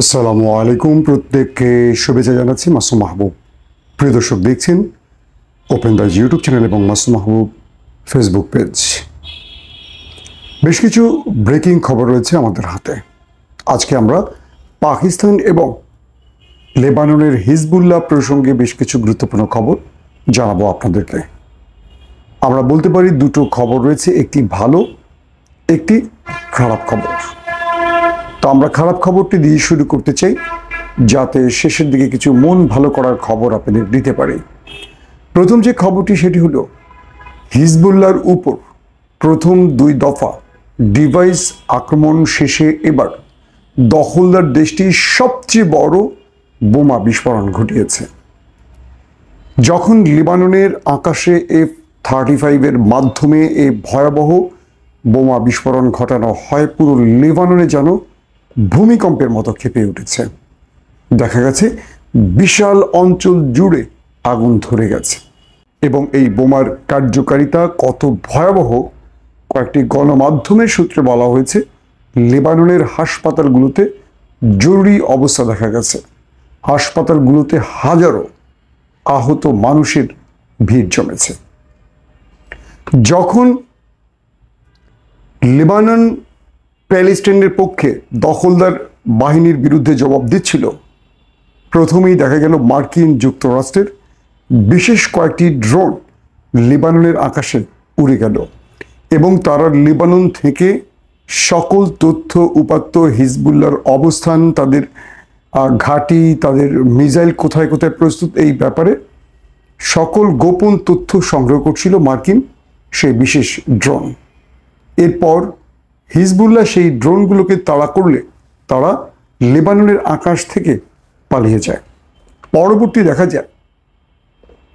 আসসালামু আলাইকুম, প্রত্যেককে শুভেচ্ছা জানাচ্ছি। মাসুম মাহবুব। প্রিয় দর্শক, দেখছেন ওপেন দ্য ইউটিউব চ্যানেল এবং মাসুম মাহবুব ফেসবুক পেজ। বেশ কিছু ব্রেকিং খবর রয়েছে আমাদের হাতে। আজকে আমরা পাকিস্তান এবং লেবাননের হিজবুল্লাহ প্রসঙ্গে বেশ কিছু গুরুত্বপূর্ণ খবর জানাবো আপনাদেরকে। আমরা বলতে পারি দুটো খবর রয়েছে, একটি ভালো, একটি খারাপ খবর। তো আমরা খারাপ খবরটি দিয়ে শুরু করতে চাই, যাতে শেষের দিকে কিছু মন ভালো করার খবর আপনাদের দিতে পারি। প্রথম যে খবরটি সেটি হলো হিজবুল্লাহর উপর প্রথম 2 দফা ডিভাইস আক্রমণ শেষে এবার দখলদার দেশটির সবচেয়ে বড় বোমা বিস্ফোরণ ঘটিয়েছে। যখন লেবাননের আকাশে F-35 মাধ্যমে এই ভয়াবহ বোমা বিস্ফোরণ ঘটানো হয়, পুরো লেবাননে যেন ভূমিকম্পের মতো কেঁপে উঠেছে। দেখা গেছে বিশাল অঞ্চল জুড়ে আগুন ধরে গেছে এবং এই বোমার কার্যকারিতা কত ভয়াবহ কয়েকটি গণমাধ্যমের সূত্রে বলা হয়েছে। লেবাননের হাসপাতালগুলোতে জরুরি অবস্থা দেখা গেছে। হাসপাতালগুলোতে হাজারো আহত মানুষের ভিড় জমেছে। যখন লেবানন প্যালেস্টাইনের পক্ষে দখলদার বাহিনীর বিরুদ্ধে জবাব দিচ্ছিল, প্রথমেই দেখা গেল মার্কিন যুক্তরাষ্ট্রের বিশেষ কয়েকটি ড্রোন লেবাননের আকাশে উড়ে গেল এবং তারা লেবানন থেকে সকল তথ্য উপাত্ত, হিজবুল্লাহর অবস্থান, তাদের ঘাঁটি, তাদের মিসাইল কোথায় কোথায় প্রস্তুত, এই ব্যাপারে সকল গোপন তথ্য সংগ্রহ করছিল মার্কিন সেই বিশেষ ড্রোন। এরপর হিজবুল্লাহ সেই ড্রোনগুলোকে তাড়া করলে তারা লেবাননের আকাশ থেকে পালিয়ে যায়। পরবর্তী দেখা যায়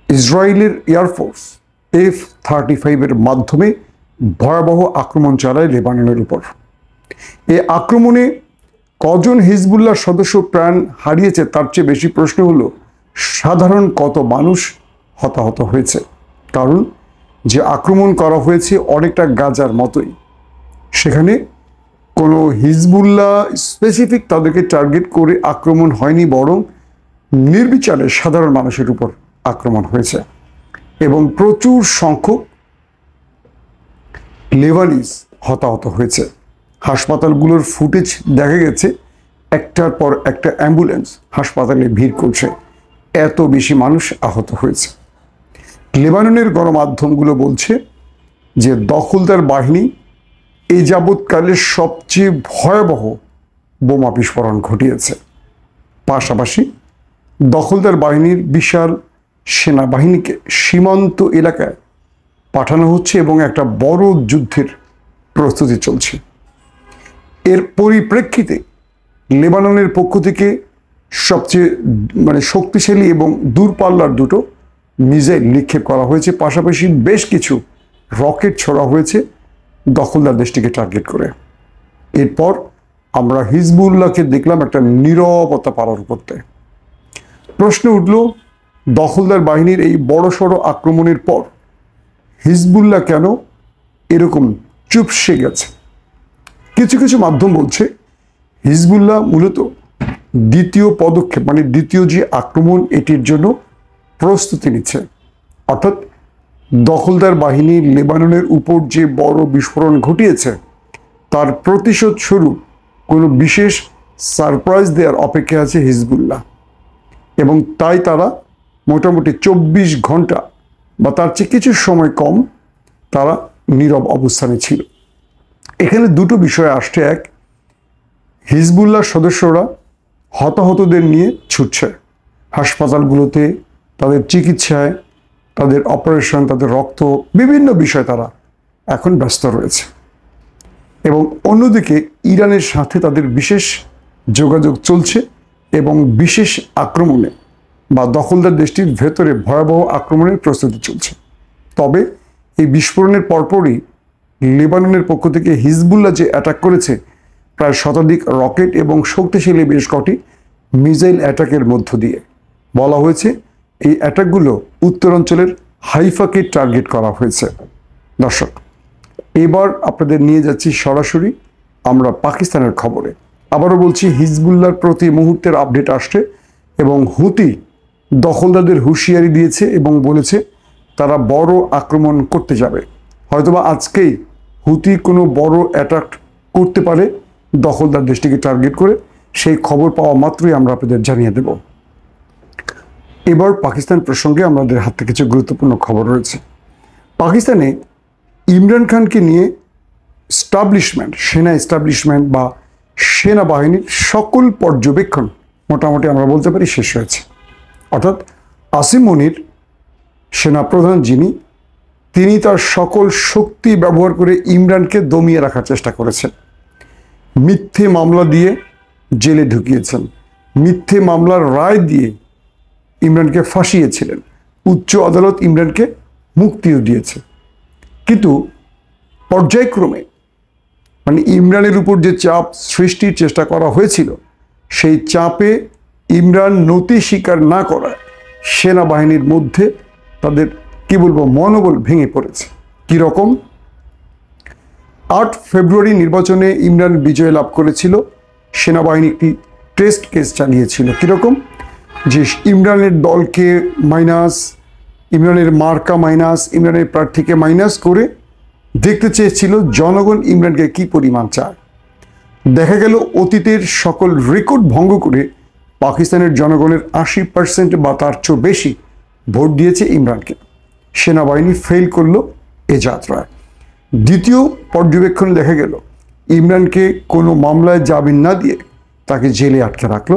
ইসরায়েলের এয়ারফোর্স F-35 মাধ্যমে ভয়াবহ আক্রমণ চালায় লেবাননের উপর। এই আক্রমণে কজন হিজবুল্লাহ সদস্য প্রাণ হারিয়েছে তার চেয়ে বেশি প্রশ্ন হলো সাধারণ কত মানুষ হতাহত হয়েছে। কারণ যে আক্রমণ করা হয়েছে অনেকটা গাজার মতোই। সেখানে কোনো হিজবুল্লাহ স্পেসিফিক তাদেরকে টার্গেট করে আক্রমণ হয়নি, বরং নির্বিচারে সাধারণ মানুষের উপর আক্রমণ হয়েছে এবং প্রচুর সংখ্যক লেবানিজ হতাহত হয়েছে। হাসপাতালগুলোর ফুটেজ দেখা গেছে, একটার পর একটা অ্যাম্বুলেন্স হাসপাতালে ভিড় করছে, এত বেশি মানুষ আহত হয়েছে। লেবাননের গণমাধ্যমগুলো বলছে যে দখলদার বাহিনী এই যাবৎকালের সবচেয়ে ভয়াবহ বোমা বিস্ফোরণ ঘটিয়েছে। পাশাপাশি দখলদার বাহিনীর বিশাল সেনাবাহিনীকে সীমান্ত এলাকায় পাঠানো হচ্ছে এবং একটা বড় যুদ্ধের প্রস্তুতি চলছে। এর পরিপ্রেক্ষিতে লেবাননের পক্ষ থেকে সবচেয়ে শক্তিশালী এবং দূরপাল্লার দুটো মিসাইল নিক্ষেপ করা হয়েছে। পাশাপাশি বেশ কিছু রকেট ছোড়া হয়েছে দখলদার দেশটিকে টার্গেট করে। এরপর আমরা হিজবুল্লাহকে দেখলাম একটা নীরবতা পালন করতে। প্রশ্ন উঠল, দখলদার বাহিনীর এই বড়সড় আক্রমণের পর হিজবুল্লাহ কেন এরকম চুপসে গেছে? কিছু কিছু মাধ্যম বলছে হিজবুল্লাহ মূলত দ্বিতীয় পদক্ষেপ, দ্বিতীয় যে আক্রমণ, এটির জন্য প্রস্তুতি নিচ্ছে। অর্থাৎ দখলদার বাহিনী লেবাননের উপর যে বড় বিস্ফোরণ ঘটিয়েছে তার প্রতিশোধ স্বরূপ কোনো বিশেষ সারপ্রাইজ দেওয়ার অপেক্ষা আছে হিজবুল্লাহ, এবং তাই তারা মোটামুটি 24 ঘন্টা বা তার চেয়ে কিছু সময় কম তারা নীরব অবস্থানে ছিল। এখানে দুটো বিষয় আসছে। এক, হিজবুল্লাহ সদস্যরা হতাহতদের নিয়ে ছুটছে হাসপাতালগুলোতে, তাদের চিকিৎসায়, তাদের অপারেশন, তাদের রক্ত, বিভিন্ন বিষয় তারা এখন ব্যস্ত রয়েছে। এবং অন্যদিকে ইরানের সাথে তাদের বিশেষ যোগাযোগ চলছে এবং বিশেষ আক্রমণে বা দখলদার দেশটির ভেতরে ভয়াবহ আক্রমণের প্রস্তুতি চলছে। তবে এই বিস্ফোরণের পরপরই লেবাননের পক্ষ থেকে হিজবুল্লাহ যে অ্যাটাক করেছে, প্রায় শতাধিক রকেট এবং শক্তিশালী বেশ কটি মিসাইল অ্যাটাকের মধ্য দিয়ে বলা হয়েছে এই অ্যাটাকগুলো উত্তরাঞ্চলের হাইফাকে টার্গেট করা হয়েছে। দর্শক, এবার আপনাদের নিয়ে যাচ্ছি সরাসরি আমরা পাকিস্তানের খবরে। আবারও বলছি, হিজবুল্লাহর প্রতি মুহূর্তের আপডেট আসছে এবং হুতি দখলদারদের হুঁশিয়ারি দিয়েছে এবং বলেছে তারা বড় আক্রমণ করতে যাবে। হয়তোবা আজকেই হুতি কোনো বড় অ্যাটাক করতে পারে দখলদার দেশটিকে টার্গেট করে। সেই খবর পাওয়া মাত্রই আমরা আপনাদের জানিয়ে দেব। এবার পাকিস্তান প্রসঙ্গে আমাদের হাতে কিছু গুরুত্বপূর্ণ খবর রয়েছে। পাকিস্তানে ইমরান খানকে নিয়ে সেনা এস্টাবলিশমেন্ট বা সেনাবাহিনীর সকল পর্যবেক্ষণ মোটামুটি আমরা বলতে পারি শেষ হয়েছে। অর্থাৎ আসিম মনির সেনাপ্রধান যিনি, তিনি তার সকল শক্তি ব্যবহার করে ইমরানকে দমিয়ে রাখার চেষ্টা করেছেন। মিথ্যে মামলা দিয়ে জেলে ঢুকিয়েছেন, মিথ্যে মামলার রায় দিয়ে ইমরানকে ফাঁসিয়েছিলেন, উচ্চ আদালত ইমরানকে মুক্তিও দিয়েছে। কিন্তু পর্যায়ক্রমে ইমরানের উপর যে চাপ সৃষ্টির চেষ্টা করা হয়েছিল, সেই চাপে ইমরান নতি স্বীকার না করায় সেনাবাহিনীর মধ্যে তাদের মনোবল ভেঙে পড়েছে। কীরকম? 8 ফেব্রুয়ারি নির্বাচনে ইমরান বিজয় লাভ করেছিল। সেনাবাহিনী একটি টেস্ট কেস চালিয়েছিল। কীরকম? যে ইমরানের দলকে মাইনাস, ইমরানের মার্কা মাইনাস, ইমরানের প্রার্থীকে মাইনাস করে দেখতে চেয়েছিল জনগণ ইমরানকে কি পরিমাণ চায়। দেখা গেল অতীতের সকল রেকর্ড ভঙ্গ করে পাকিস্তানের জনগণের 80% বা তার চেয়েও বেশি ভোট দিয়েছে ইমরানকে। সেনাবাহিনী ফেল করলো এ যাত্রায়। দ্বিতীয় পর্যবেক্ষণে দেখা গেল ইমরানকে কোনো মামলায় জামিন না দিয়ে তাকে জেলে আটকে রাখলো,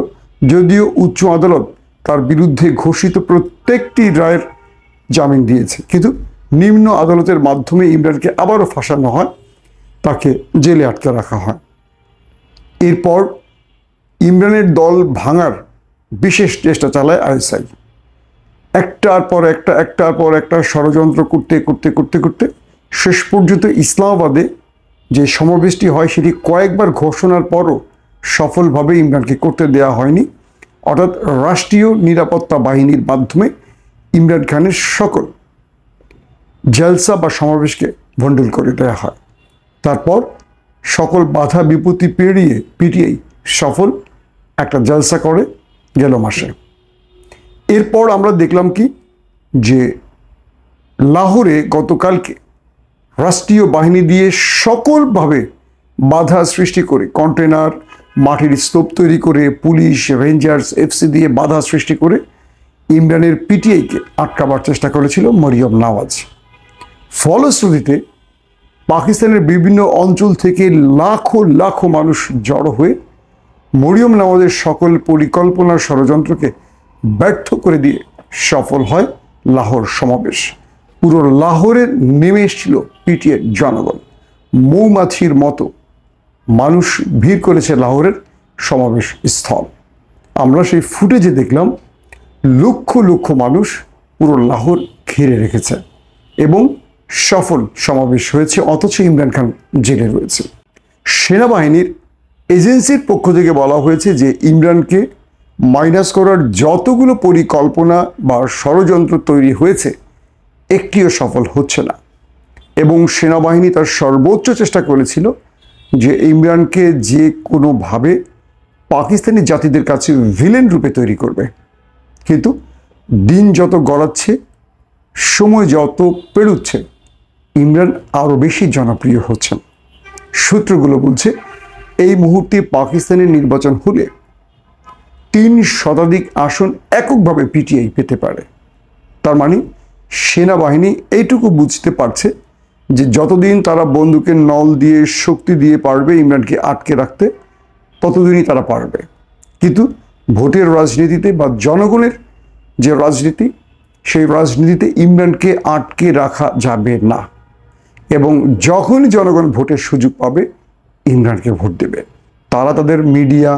যদিও উচ্চ আদালত তার বিরুদ্ধে ঘোষিত প্রত্যেকটি রায়ের জামিন দিয়েছে। কিন্তু নিম্ন আদালতের মাধ্যমে ইমরানকে আবারও ফাঁসানো হয়, তাকে জেলে আটকে রাখা হয়। এরপর ইমরানের দল ভাঙার বিশেষ চেষ্টা চালায় আইএসআই। একটার পর একটা ষড়যন্ত্র করতে করতে করতে করতে শেষ পর্যন্ত ইসলামাবাদে যে সমাবেশটি হয় সেটি কয়েকবার ঘোষণার পরও সফলভাবে ইমরানকে করতে দেওয়া হয়নি। অর্থাৎ রাষ্ট্রীয় নিরাপত্তা বাহিনীর মাধ্যমে ইমরান খানের সকল জলসা বা সমাবেশকে ভণ্ডুল করে দেওয়া হয়। তারপর সকল বাধা বিপত্তি পিটিয়েই সফল একটা জলসা করে গেল মাসে। এরপর আমরা দেখলাম কি, যে লাহোরে গতকালকে রাষ্ট্রীয় বাহিনী দিয়ে সকলভাবে বাধা সৃষ্টি করে, কন্টেনার, মাটির স্তূপ তৈরি করে, পুলিশ, রেঞ্জার্স, এফসি দিয়ে বাধা সৃষ্টি করে ইমরানের পিটিআইকে আটকাবার চেষ্টা করেছিল মরিয়ম নওয়াজ। ফলশ্রুতিতে পাকিস্তানের বিভিন্ন অঞ্চল থেকে লাখো লাখো মানুষ জড়ো হয়ে মরিয়ম নওয়াজের সকল পরিকল্পনা ষড়যন্ত্রকে ব্যর্থ করে দিয়ে সফল হয় লাহোর সমাবেশ। পুরো লাহোরে নেমে এসেছিল পিটিআইয়ের জনগণ, মৌমাছির মতো মানুষ ভিড় করেছে লাহোরের সমাবেশ স্থল। আমরা সেই ফুটেজে দেখলাম লক্ষ লক্ষ মানুষ পুরো লাহোর ঘিরে রেখেছে এবং সফল সমাবেশ হয়েছে, অথচ ইমরান খান জেলে রয়েছে। সেনাবাহিনীর এজেন্সির পক্ষ থেকে বলা হয়েছে যে ইমরানকে মাইনাস করার যতগুলো পরিকল্পনা বা ষড়যন্ত্র তৈরি হয়েছে একটিও সফল হচ্ছে না, এবং সেনাবাহিনী তার সর্বোচ্চ চেষ্টা করেছিল যে ইমরানকে যে কোনোভাবে পাকিস্তানি জাতিদের কাছে ভিলেন রূপে তৈরি করবে। কিন্তু দিন যত গড়াচ্ছে, সময় যত পেরোচ্ছে, ইমরান আরও বেশি জনপ্রিয় হচ্ছেন। সূত্রগুলো বলছে এই মুহূর্তে পাকিস্তানের নির্বাচন হলে 3 শতাধিক আসন এককভাবে পিটিআই পেতে পারে। তার মানে সেনাবাহিনী এইটুকু বুঝতে পারছে যে যতদিন তারা বন্দুকের নল দিয়ে শক্তি দিয়ে পারবে ইমরানকে আটকে রাখতে, ততদিনই তারা পারবে। কিন্তু ভোটের রাজনীতিতে বা জনগণের যে রাজনীতি, সেই রাজনীতিতে ইমরানকে আটকে রাখা যাবে না, এবং যখনই জনগণ ভোটের সুযোগ পাবে ইমরানকে ভোট দেবে। তারা তাদের মিডিয়া,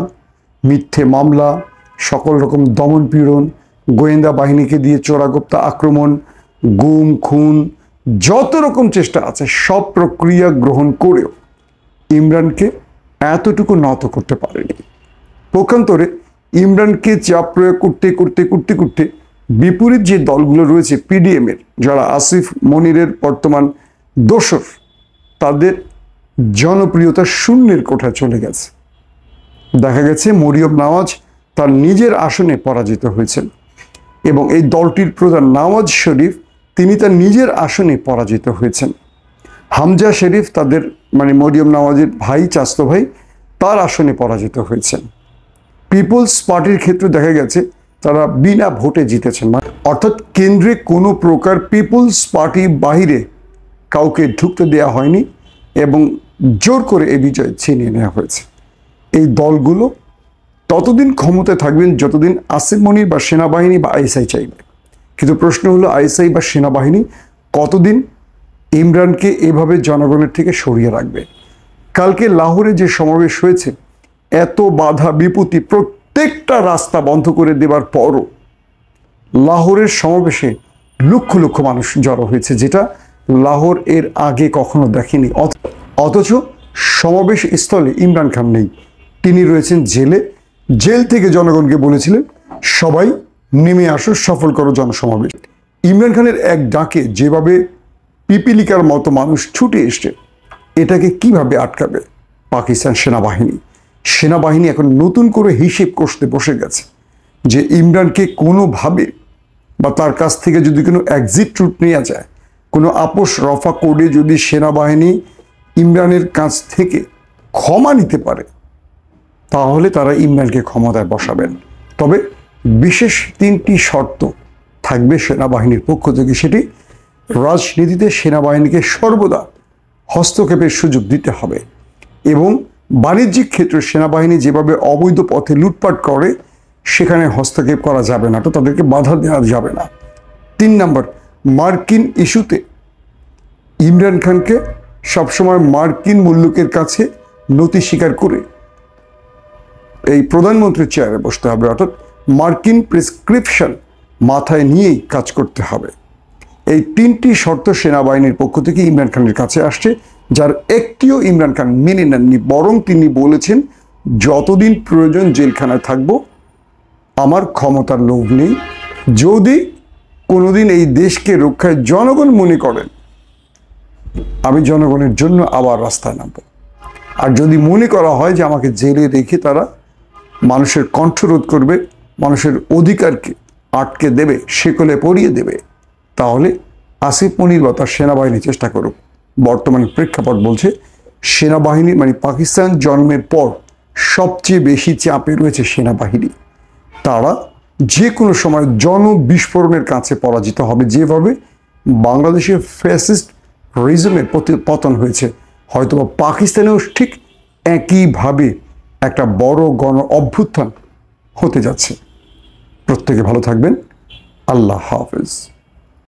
মিথ্যে মামলা, সকল রকম দমন পীড়ন, গোয়েন্দা বাহিনীকে দিয়ে চোরাগোপ্তা আক্রমণ, গুম খুন, যত রকম চেষ্টা আছে সব প্রক্রিয়া গ্রহণ করেও ইমরানকে এতটুকু নত করতে পারেনি। পক্ষান্তরে ইমরানকে চাপ প্রয়োগ করতে করতে করতে করতে বিপরীত যে দলগুলো রয়েছে পিডিএমের, যারা আসিফ মনিরের বর্তমান দোসর, তাদের জনপ্রিয়তা শূন্যের কোঠায় চলে গেছে। দেখা গেছে মরিয়ম নওয়াজ তার নিজের আসনে পরাজিত হয়েছেন এবং এই দলটির প্রধান নওয়াজ শরীফ তিনি তার নিজের আসনে পরাজিত হয়েছেন। হামজা শরীফ তাদের মরিয়ম নওয়াজের ভাই, চাচাতো ভাই, তার আসনে পরাজিত হয়েছেন। পিপলস পার্টির ক্ষেত্রে দেখা গেছে তারা বিনা ভোটে জিতেছেন, অর্থাৎ কেন্দ্রে কোনো প্রকার পিপলস পার্টি বাহিরে কাউকে ঢুকতে দেওয়া হয়নি এবং জোর করে এই বিজয় ছিনিয়ে নেওয়া হয়েছে। এই দলগুলো ততদিন ক্ষমতায় থাকবেন যতদিন আসিফ মনির বা সেনাবাহিনী বা আইএসআই চাইবে। কিন্তু প্রশ্ন হলো আইএসআই বা সেনাবাহিনী কতদিন ইমরানকে এভাবে জনগণের থেকে সরিয়ে রাখবে? কালকে লাহোরে যে সমাবেশ হয়েছে, এত বাধা বিপত্তি, প্রত্যেকটা রাস্তা বন্ধ করে দেবার পরও লাহোরের সমাবেশে লক্ষ লক্ষ মানুষ জড়ো হয়েছে, যেটা লাহোর এর আগে কখনো দেখেনি। অথচ সমাবেশ স্থলে ইমরান খান নেই, তিনি রয়েছেন জেলে। জেল থেকে জনগণকে বলেছিলেন সবাই নেমে আসো, সফল করো জনসমাবেশ। ইমরান খানের এক ডাকে যেভাবে পিপিলিকার মতো মানুষ ছুটে এসছে, এটাকে কিভাবে আটকাবে পাকিস্তান সেনাবাহিনী? সেনাবাহিনী এখন নতুন করে হিসেব কষতে বসে গেছে যে ইমরানকে কোনোভাবে বা তার কাছ থেকে যদি কোনো এক্সিট রুট নেওয়া যায়, কোনো আপোষ রফা করে যদি সেনাবাহিনী ইমরানের কাছ থেকে ক্ষমা নিতে পারে, তাহলে তারা ইমরানকে ক্ষমতায় বসাবেন। তবে বিশেষ 3টি শর্ত থাকবে সেনাবাহিনীর পক্ষ থেকে। সেটি রাজনীতিতে সেনাবাহিনীকে সর্বদা হস্তক্ষেপের সুযোগ দিতে হবে এবং বাণিজ্যিক ক্ষেত্রে সেনাবাহিনী যেভাবে অবৈধ পথে লুটপাট করে সেখানে হস্তক্ষেপ করা যাবে না, তো তাদেরকে বাধা দেওয়া যাবে না। 3 নম্বর, মার্কিন ইস্যুতে ইমরান খানকে সবসময় মার্কিন মুল্লুকের কাছে নতি স্বীকার করে এই প্রধানমন্ত্রীর চেয়ারে বসতে হবে, অর্থাৎ মার্কিন প্রেসক্রিপশন মাথায় নিয়েই কাজ করতে হবে। এই 3টি শর্ত সেনাবাহিনীর পক্ষ থেকে ইমরান খানের কাছে আসছে, যার একটিও ইমরান খান মেনে নেননি। বরং তিনি বলেছেন যতদিন প্রয়োজন জেলখানায় থাকবো, আমার ক্ষমতার লোভ নেই। যদি কোনোদিন এই দেশকে রক্ষায় জনগণ মনে করেন, আমি জনগণের জন্য আবার রাস্তায় নামব। আর যদি মনে করা হয় যে আমাকে জেলে রেখে তারা মানুষের কণ্ঠরোধ করবে, মানুষের অধিকারকে আটকে দেবে, শেকলে পরিয়ে দেবে, তাহলে আসিফ মনির বা তার সেনাবাহিনী চেষ্টা করুক। বর্তমান প্রেক্ষাপট বলছে সেনাবাহিনী পাকিস্তান জন্মের পর সবচেয়ে বেশি চাপে রয়েছে সেনাবাহিনী। তারা যে কোনো সময় জনবিস্ফোরণের কাছে পরাজিত হবে। যেভাবে বাংলাদেশের ফ্যাসিস্ট রিজমের পতন হয়েছে, হয়তোবা পাকিস্তানেও ঠিক একইভাবে একটা বড় গণ অভ্যুত্থান হতে যাচ্ছে। প্রত্যেকে ভালো থাকবেন। আল্লাহ হাফেজ।